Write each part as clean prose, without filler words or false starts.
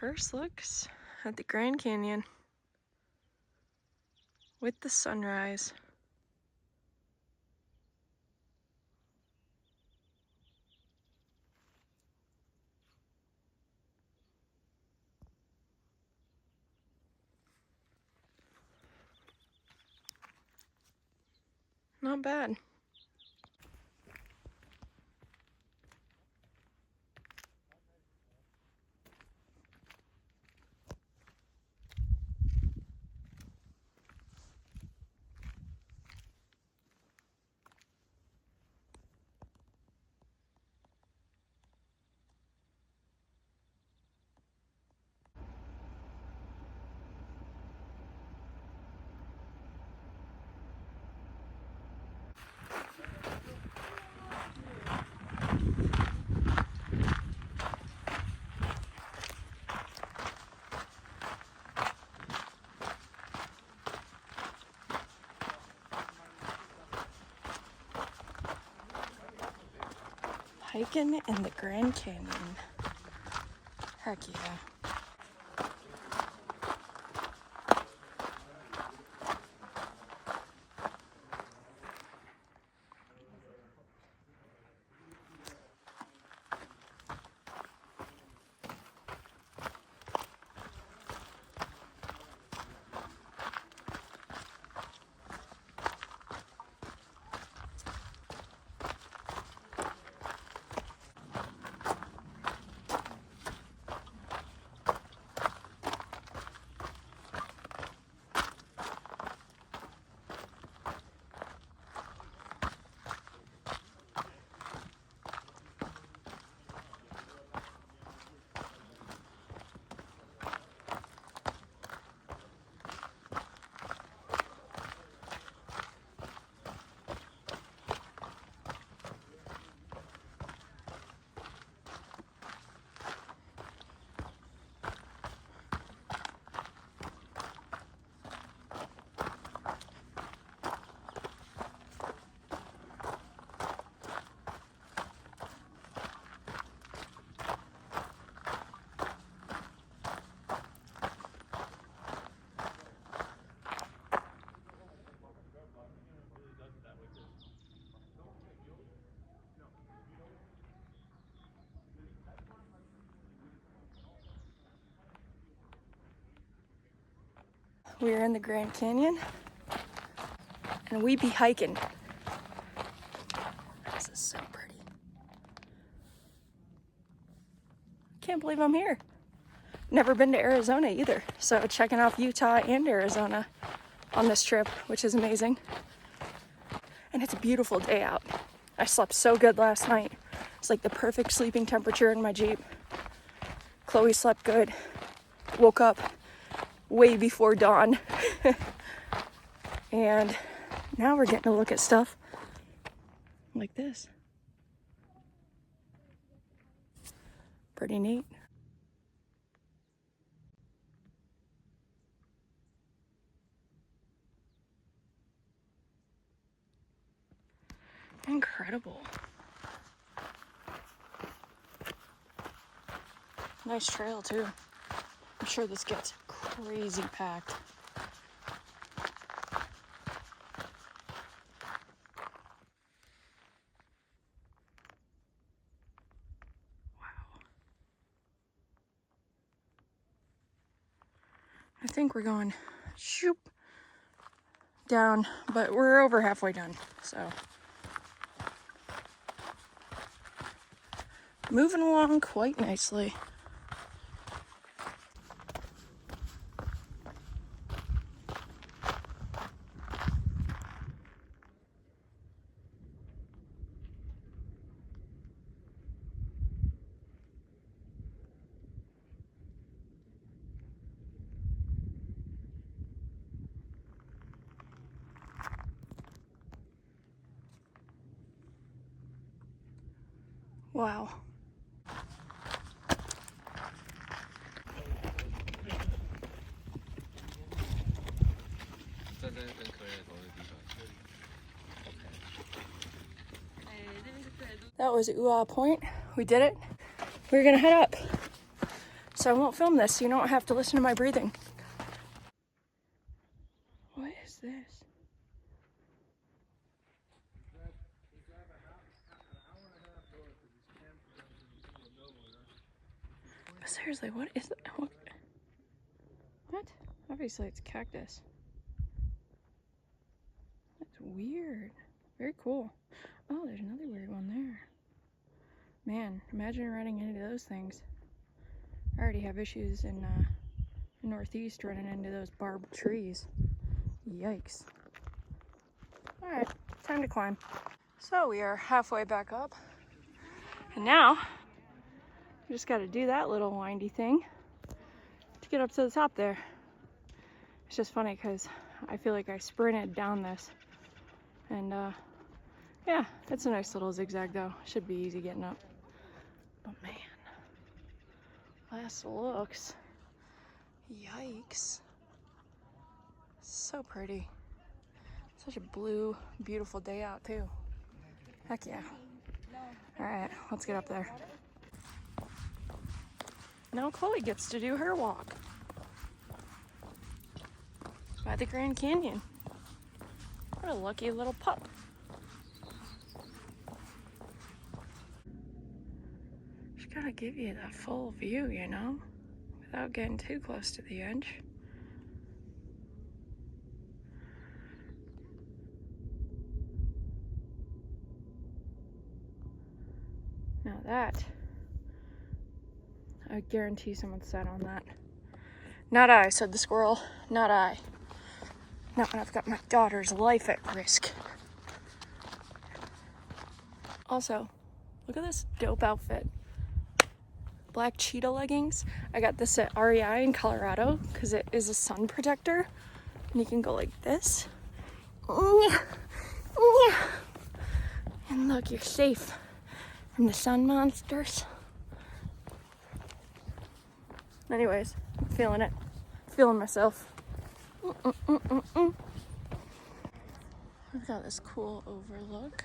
First looks at the Grand Canyon with the sunrise. Not bad. Hiking in the Grand Canyon. Heck yeah. We are in the Grand Canyon and we be hiking. This is so pretty. Can't believe I'm here. Never been to Arizona either, so checking off Utah and Arizona on this trip, which is amazing. And it's a beautiful day out. I slept so good last night. It's like the perfect sleeping temperature in my Jeep. Chloe slept good. Woke up way before dawn. And now we're getting to look at stuff like this. Pretty neat. Incredible. Nice trail too. I'm sure this gets crazy packed. Wow. I think we're going shoop down, but we're over halfway done, so. Moving along quite nicely. Wow. That was Point. We did it. We're gonna head up. So I won't film this so you don't have to listen to my breathing. What is this? Seriously, what is that? What? Obviously it's cactus. That's weird. Very cool. Oh, there's another weird one there. Man, imagine running into those things. I already have issues in the Northeast running into those barbed trees. Yikes. Alright, time to climb. So we are halfway back up. And now, you just gotta do that little windy thing to get up to the top there. It's just funny because I feel like I sprinted down this. And yeah, it's a nice little zigzag though. Should be easy getting up. But man, last looks. Yikes. So pretty. Such a blue, beautiful day out too. Heck yeah. Alright, let's get up there. Now Chloe gets to do her walk by the Grand Canyon. What a lucky little pup. Just gotta give you the full view, you know, without getting too close to the edge. Now that, I guarantee someone sat on that. Not I, said the squirrel. Not I. Not when I've got my daughter's life at risk. Also, look at this dope outfit. Black cheetah leggings. I got this at REI in Colorado because it is a sun protector. And you can go like this. And look, you're safe from the sun monsters. Anyways, I'm feeling it. Feeling myself. We've got this cool overlook.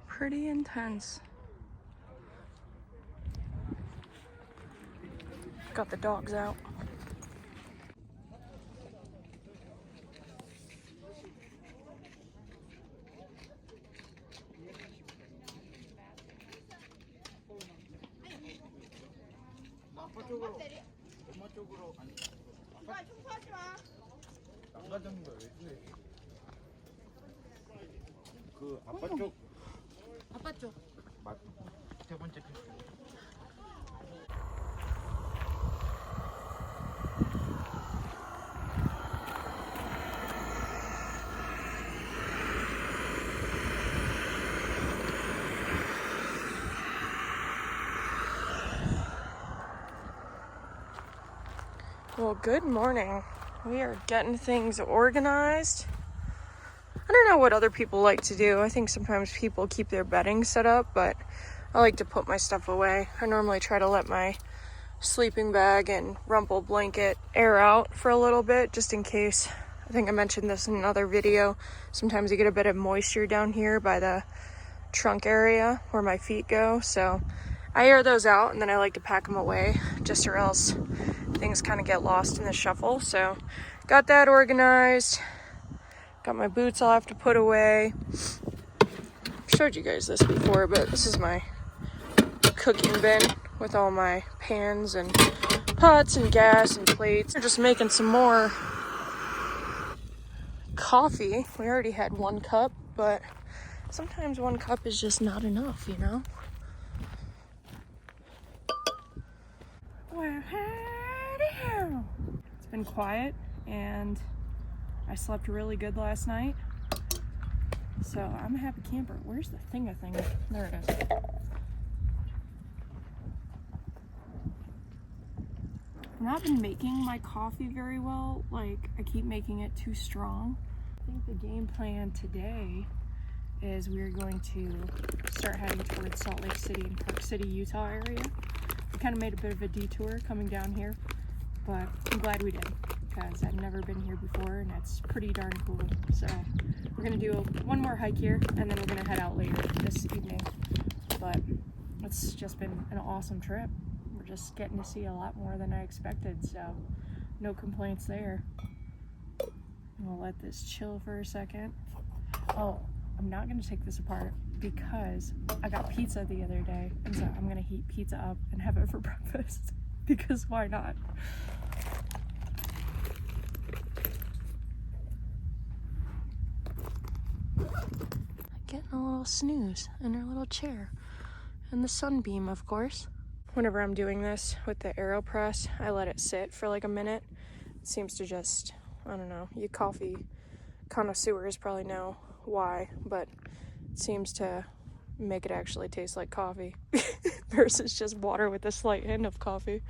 Pretty intense. Got the dogs out. 그 아빠 쪽. 아빠 쪽. 세 번째 쪽. Well, good morning. We are getting things organized. I don't know what other people like to do. I think sometimes people keep their bedding set up, but I like to put my stuff away. I normally try to let my sleeping bag and rumple blanket air out for a little bit, just in case. I think I mentioned this in another video. Sometimes you get a bit of moisture down here by the trunk area where my feet go, so I air those out and then I like to pack them away, just or else things kind of get lost in the shuffle. So got that organized. Got my boots I'll have to put away. I've showed you guys this before, but this is my cooking bin with all my pans and pots and gas and plates. We're just making some more coffee. We already had 1 cup, but sometimes 1 cup is just not enough, you know? Well, howdy-ho. It's been quiet and I slept really good last night. So I'm a happy camper. Where's the thinga? There it is. not been making my coffee very well. Like, I keep making it too strong. I think the game plan today is we're going to start heading towards Salt Lake City and Park City, Utah area. We kind of made a bit of a detour coming down here, but I'm glad we did because I've never been here before and it's pretty darn cool. So we're gonna do one more hike here and then we're gonna head out later this evening. But it's just been an awesome trip. We're just getting to see a lot more than I expected, so no complaints there. We'll let this chill for a second. Oh, I'm not gonna take this apart because I got pizza the other day, and so I'm gonna heat pizza up and have it for breakfast because why not? Getting a little snooze in her little chair. And the sunbeam, of course. Whenever I'm doing this with the AeroPress, I let it sit for like a minute. It seems to just, I don't know, you coffee connoisseurs probably know why, but it seems to make it actually taste like coffee versus just water with a slight hint of coffee.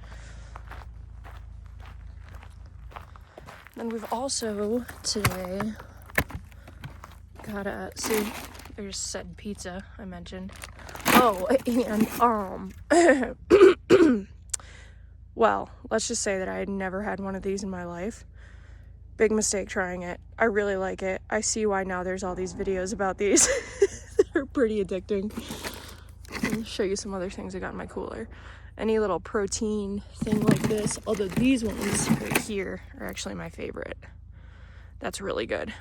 Then we've also today got a, see, there's said pizza I mentioned. Oh, and well, let's just say that I had never had one of these in my life. Big mistake trying it. I really like it. I see why now there's all these videos about these. They're pretty addicting. I'll show you some other things I got in my cooler. Any little protein thing like this, although these ones right here are actually my favorite. That's really good.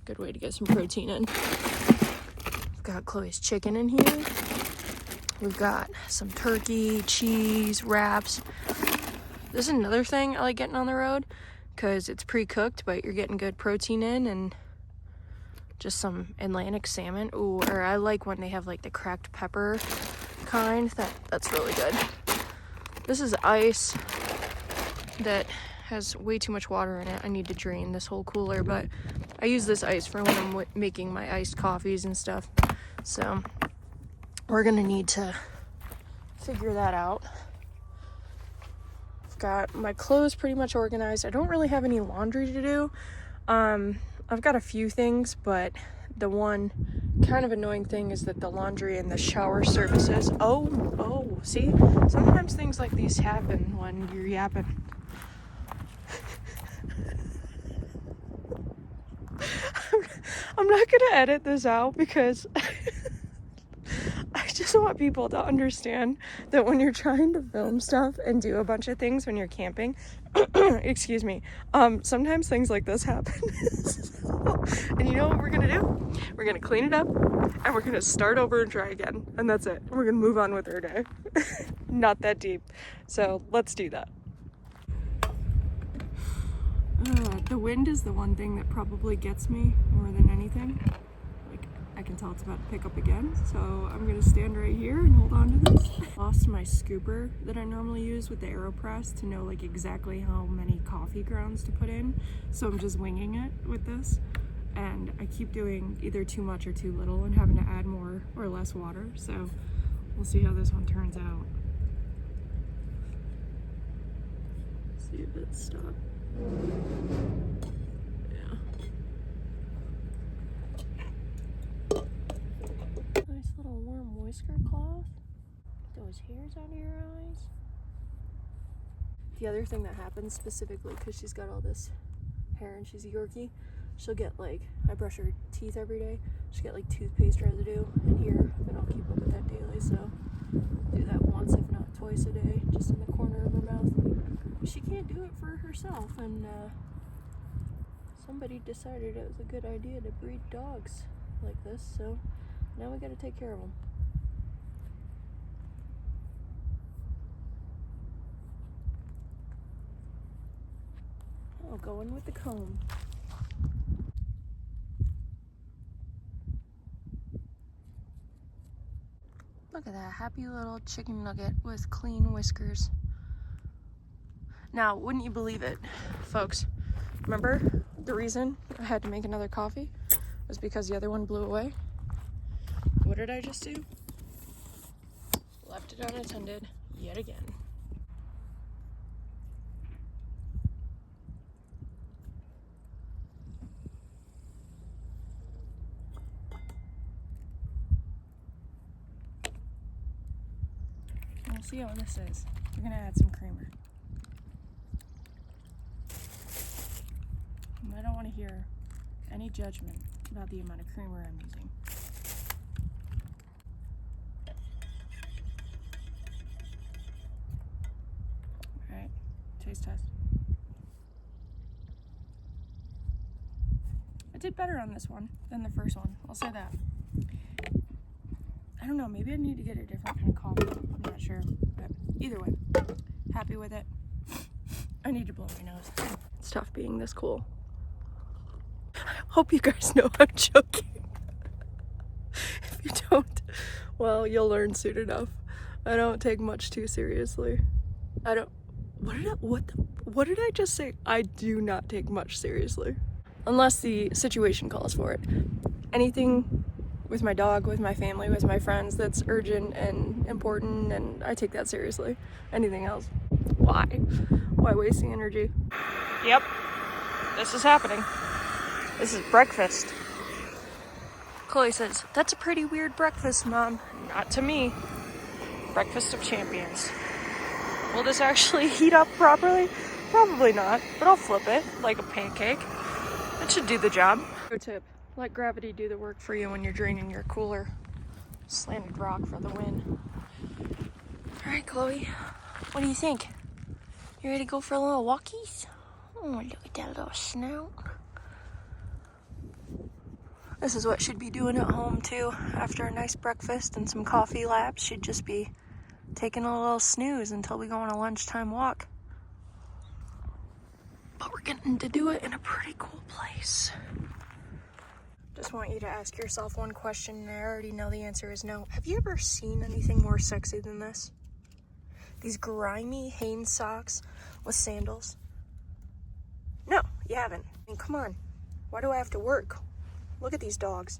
Good way to get some protein in. We've got Chloe's chicken in here. We've got some turkey, cheese, wraps. This is another thing I like getting on the road because it's pre-cooked, but you're getting good protein in, and just some Atlantic salmon. Ooh, or I like when they have like the cracked pepper kind. That's really good. This is ice that has way too much water in it. I need to drain this whole cooler, but I use this ice for when I'm making my iced coffees and stuff. So we're gonna need to figure that out. I've got my clothes pretty much organized. I don't really have any laundry to do. I've got a few things, but the one kind of annoying thing is that the laundry and the shower services. Oh, see? Sometimes things like these happen when you're yapping. I'm not gonna edit this out because I just want people to understand that when you're trying to film stuff and do a bunch of things when you're camping, excuse me, sometimes things like this happen. And you know what we're gonna do? We're gonna clean it up and we're gonna start over and try again. And that's it. We're gonna move on with our day. Not that deep. So let's do that. The wind is the one thing that probably gets me more than anything. Like, I can tell it's about to pick up again, so I'm gonna stand right here and hold on to this. Lost my scooper that I normally use with the AeroPress to know like exactly how many coffee grounds to put in, so I'm just winging it with this. And I keep doing either too much or too little and having to add more or less water, so we'll see how this one turns out. See if it stops. Yeah. Nice little warm whisker cloth. Get those hairs out of your eyes. The other thing that happens specifically because she's got all this hair and she's a Yorkie, she'll get like, I brush her teeth every day, she'll get like toothpaste residue in here, but I'll keep up with that daily, so do that once if not twice a day, just in the corner of her mouth. She can't do it for herself, and somebody decided it was a good idea to breed dogs like this, so now we gotta take care of them. Oh, going with the comb. Look at that happy little chicken nugget with clean whiskers. Now, wouldn't you believe it, folks? Remember the reason I had to make another coffee was because the other one blew away? What did I just do? Left it unattended yet again. see how this is. We're gonna add some creamer. And I don't want to hear any judgment about the amount of creamer I'm using. Alright, taste test. I did better on this one than the first one, I'll say that. I don't know, maybe I need to get a different kind of coffee. I'm not sure, but either way, happy with it. I need to blow my nose. It's tough being this cool. Hope you guys know I'm joking. If you don't, well, you'll learn soon enough. I don't take much too seriously. I don't, what did I just say? I do not take much seriously. Unless the situation calls for it. Anything with my dog, with my family, with my friends that's urgent and important, and I take that seriously. Anything else, why? Why waste the energy? Yep, this is happening. This is breakfast. Chloe says, that's a pretty weird breakfast, Mom. Not to me. Breakfast of champions. Will this actually heat up properly? Probably not, but I'll flip it like a pancake. That should do the job. Good tip. Let gravity do the work for you when you're draining your cooler. Slanted rock for the win. All right, Chloe. What do you think? You ready to go for a little walkies? Oh, look at that little snout. This is what she'd be doing at home too. After a nice breakfast and some coffee laps, she'd just be taking a little snooze until we go on a lunchtime walk. But we're getting to do it in a pretty cool place. Just want you to ask yourself one question, and I already know the answer is no. Have you ever seen anything more sexy than this? These grimy Hanes socks with sandals? No, you haven't. I mean, come on. Why do I have to work? Look at these dogs.